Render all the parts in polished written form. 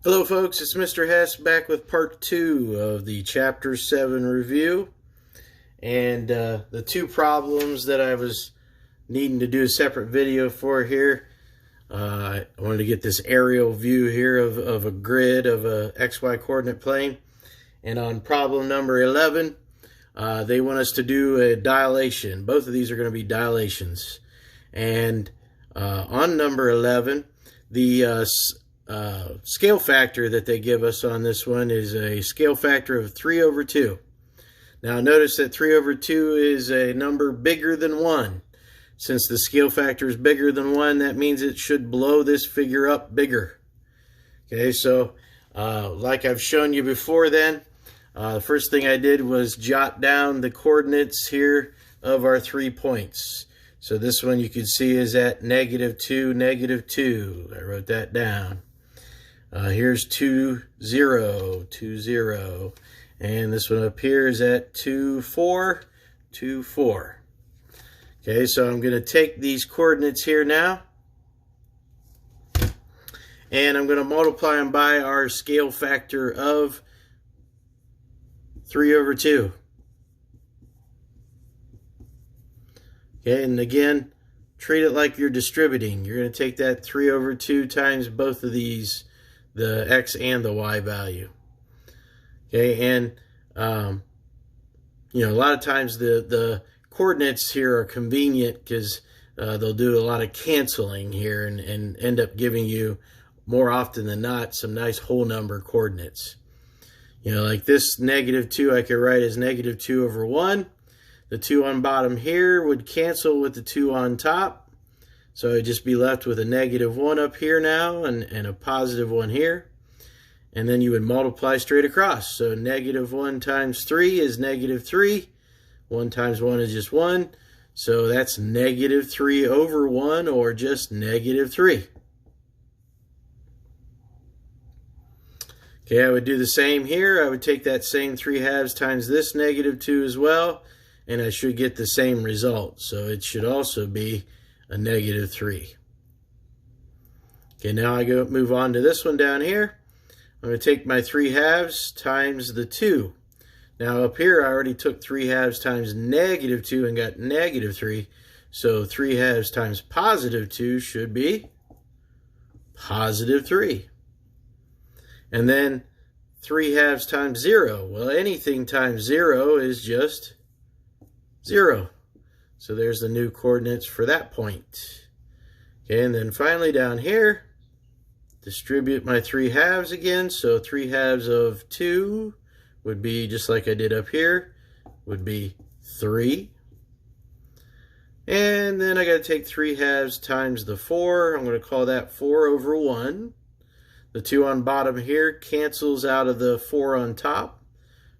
Hello folks, it's Mr. Hess back with part 2 of the Chapter 7 review. And the two problems that I was needing to do a separate video for here. I wanted to get this aerial view here of a grid of a XY coordinate plane. And on problem number 11, they want us to do a dilation. Both of these are going to be dilations. And on number 11, the scale factor that they give us on this one is a scale factor of 3/2. Now notice that 3/2 is a number bigger than 1. Since the scale factor is bigger than 1, that means it should blow this figure up bigger. Okay, so like I've shown you before then, the first thing I did was jot down the coordinates here of our 3 points. So this one you can see is at -2, -2. I wrote that down. Here's 2, 0, 2, 0. And this one up here is at 2, 4, 2, 4. Okay, so I'm going to take these coordinates here now, and I'm going to multiply them by our scale factor of 3/2. Okay, and again, treat it like you're distributing. You're going to take that 3/2 times both of these, the x and the y value. Okay, and you know, a lot of times the coordinates here are convenient because they'll do a lot of canceling here and end up giving you, more often than not, some nice whole number coordinates. You know, like this -2 I could write as -2/1. The 2 on bottom here would cancel with the 2 on top. So I'd just be left with a -1 up here now and a +1 here. And then you would multiply straight across. So -1 times 3 is -3. 1 times 1 is just 1. So that's -3/1, or just -3. Okay, I would do the same here. I would take that same 3/2 times this -2 as well, and I should get the same result. So it should also be a -3. Okay, now I move on to this one down here. I'm going to take my 3/2 times the 2. Now up here I already took 3/2 times -2 and got -3. So 3/2 times +2 should be +3. And then 3/2 times 0. Well, anything times 0 is just 0. So there's the new coordinates for that point. Okay, and then finally down here, distribute my 3/2 again. So 3/2 of 2 would be, just like I did up here, would be 3. And then I got to take 3/2 times the 4. I'm going to call that 4/1. The 2 on bottom here cancels out of the 4 on top.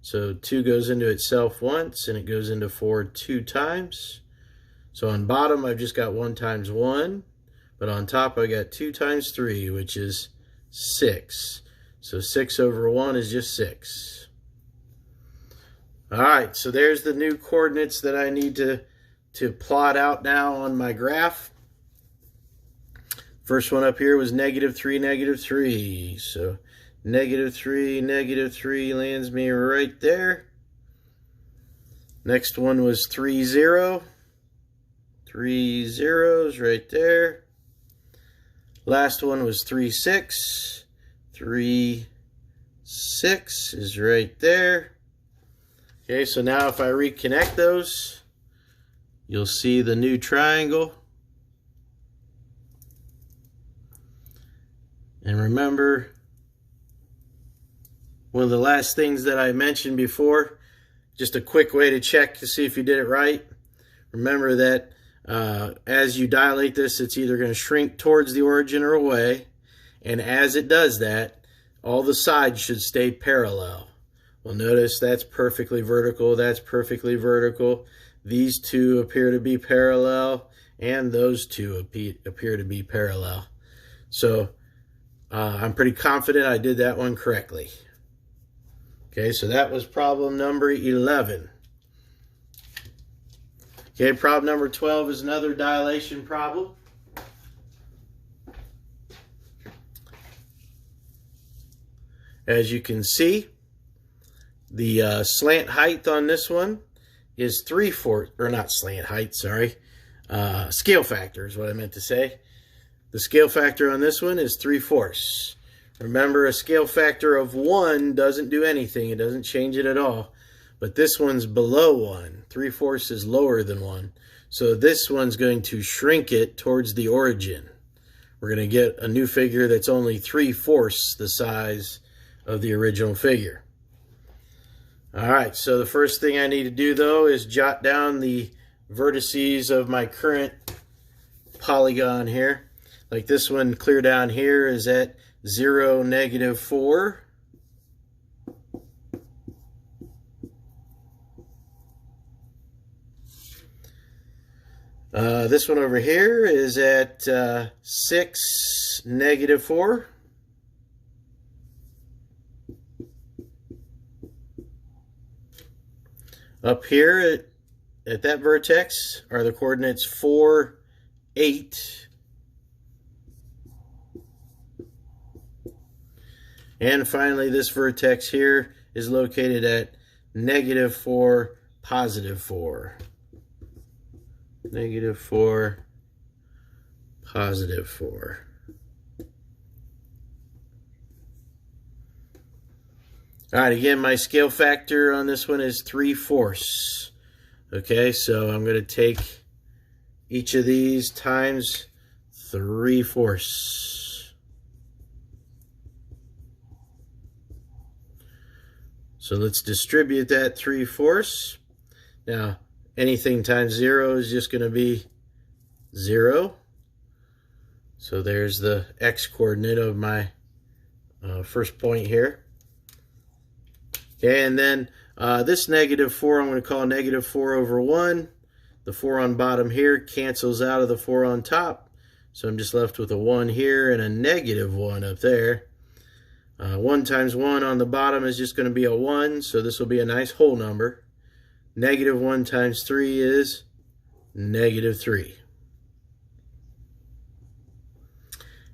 So 2 goes into itself once, and it goes into 4 2 times. So on bottom, I've just got 1 times 1. But on top, I got 2 times 3, which is 6. So 6/1 is just 6. All right, so there's the new coordinates that I need to plot out now on my graph. First one up here was -3, -3. So -3, -3 lands me right there. Next one was 3, 0. 3 zeros right there. Last one was 3, 6. 3, 6 is right there. Okay, so now if I reconnect those, you'll see the new triangle. And remember, one of the last things that I mentioned before, just a quick way to check to see if you did it right. Remember that as you dilate this, it's either going to shrink towards the origin or away. And as it does that, all the sides should stay parallel. Well, notice that's perfectly vertical. That's perfectly vertical. These two appear to be parallel, and those two appear to be parallel. So I'm pretty confident I did that one correctly. Okay, so that was problem number 11. Okay, problem number 12 is another dilation problem. As you can see, the slant height on this one is 3/4, or not slant height, sorry. Scale factor is what I meant to say. The scale factor on this one is 3/4. Remember, a scale factor of 1 doesn't do anything. It doesn't change it at all. But this one's below 1. 3/4 is lower than 1. So this one's going to shrink it towards the origin. We're going to get a new figure that's only 3/4 the size of the original figure. Alright, so the first thing I need to do though is jot down the vertices of my current polygon here. Like this one clear down here is at 0, -4. This one over here is at 6, -4. Up here at that vertex are the coordinates 4, 8. And finally, this vertex here is located at -4, +4. -4, +4. Alright, again, my scale factor on this one is 3/4. Okay, so I'm going to take each of these times 3/4. So let's distribute that 3/4. Now, anything times 0 is just going to be 0. So there's the x coordinate of my first point here. Okay, and then this -4 I'm going to call -4/1. The 4 on bottom here cancels out of the 4 on top. So I'm just left with a 1 here and a -1 up there. 1 times 1 on the bottom is just going to be a 1, so this will be a nice whole number. -1 times 3 is -3.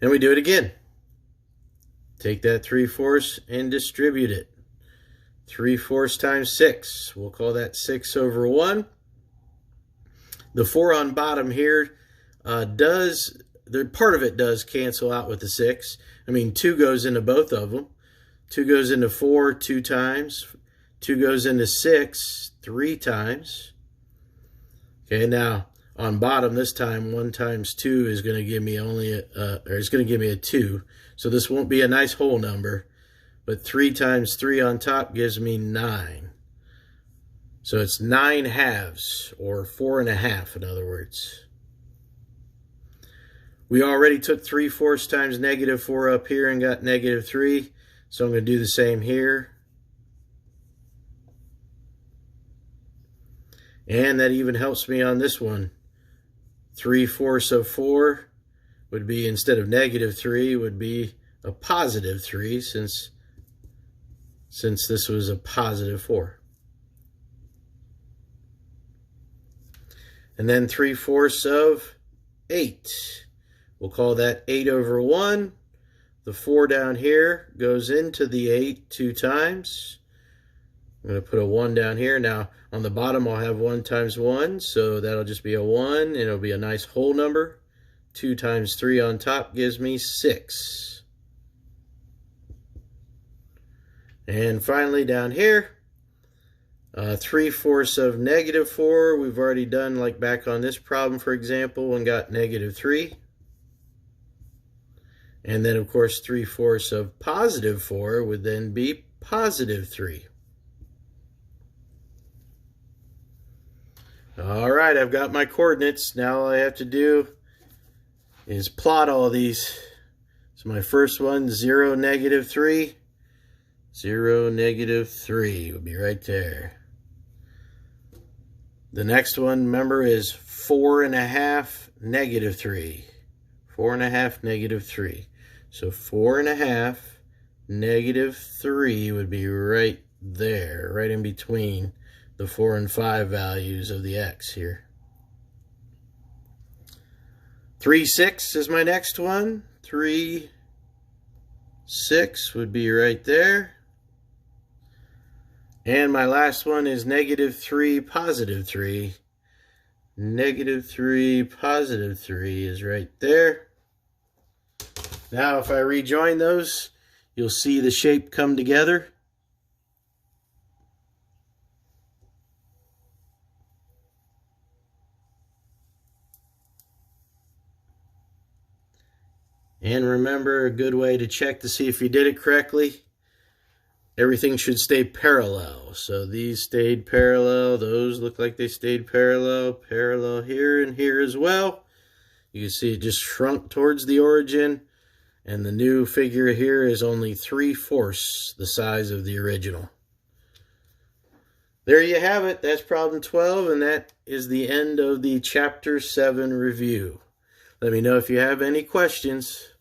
And we do it again. Take that 3/4 and distribute it. 3/4 times 6. We'll call that 6/1. The 4 on bottom here part of it does cancel out with the 6. I mean, 2 goes into both of them. 2 goes into 4 2 times. 2 goes into 6 3 times. Okay, now on bottom this time, 1 times 2 is going to give me a 2. So this won't be a nice whole number. But 3 times 3 on top gives me 9. So it's 9 halves, or 4 1/2 in other words. We already took 3/4 times -4 up here and got -3. So I'm going to do the same here. And that even helps me on this one. 3/4 of 4 would be, instead of -3, would be a +3 since this was a +4. And then 3/4 of 8. We'll call that 8/1. The 4 down here goes into the 8 2 times. I'm going to put a 1 down here. Now, on the bottom, I'll have 1 times 1, so that'll just be a 1, and it'll be a nice whole number. 2 times 3 on top gives me 6. And finally, down here, 3/4 of -4. We've already done, like back on this problem, for example, and got -3. And then, of course, 3/4 of +4 would then be +3. All right, I've got my coordinates. Now all I have to do is plot all these. So my first one, 0, -3. 0, -3 will be right there. The next one, remember, is 4 1/2, -3. 4 1/2, -3. So 4 1/2, -3 would be right there, right in between the 4 and 5 values of the x here. 3/6 is my next one. 3 6 would be right there. And my last one is -3, +3. -3, +3 is right there. Now if I rejoin those, you'll see the shape come together. And remember, a good way to check to see if you did it correctly, everything should stay parallel. So these stayed parallel, those look like they stayed parallel here and here as well. You can see it just shrunk towards the origin, and the new figure here is only 3/4 the size of the original. There you have it. That's problem 12, and that is the end of the Chapter 7 review. Let me know if you have any questions.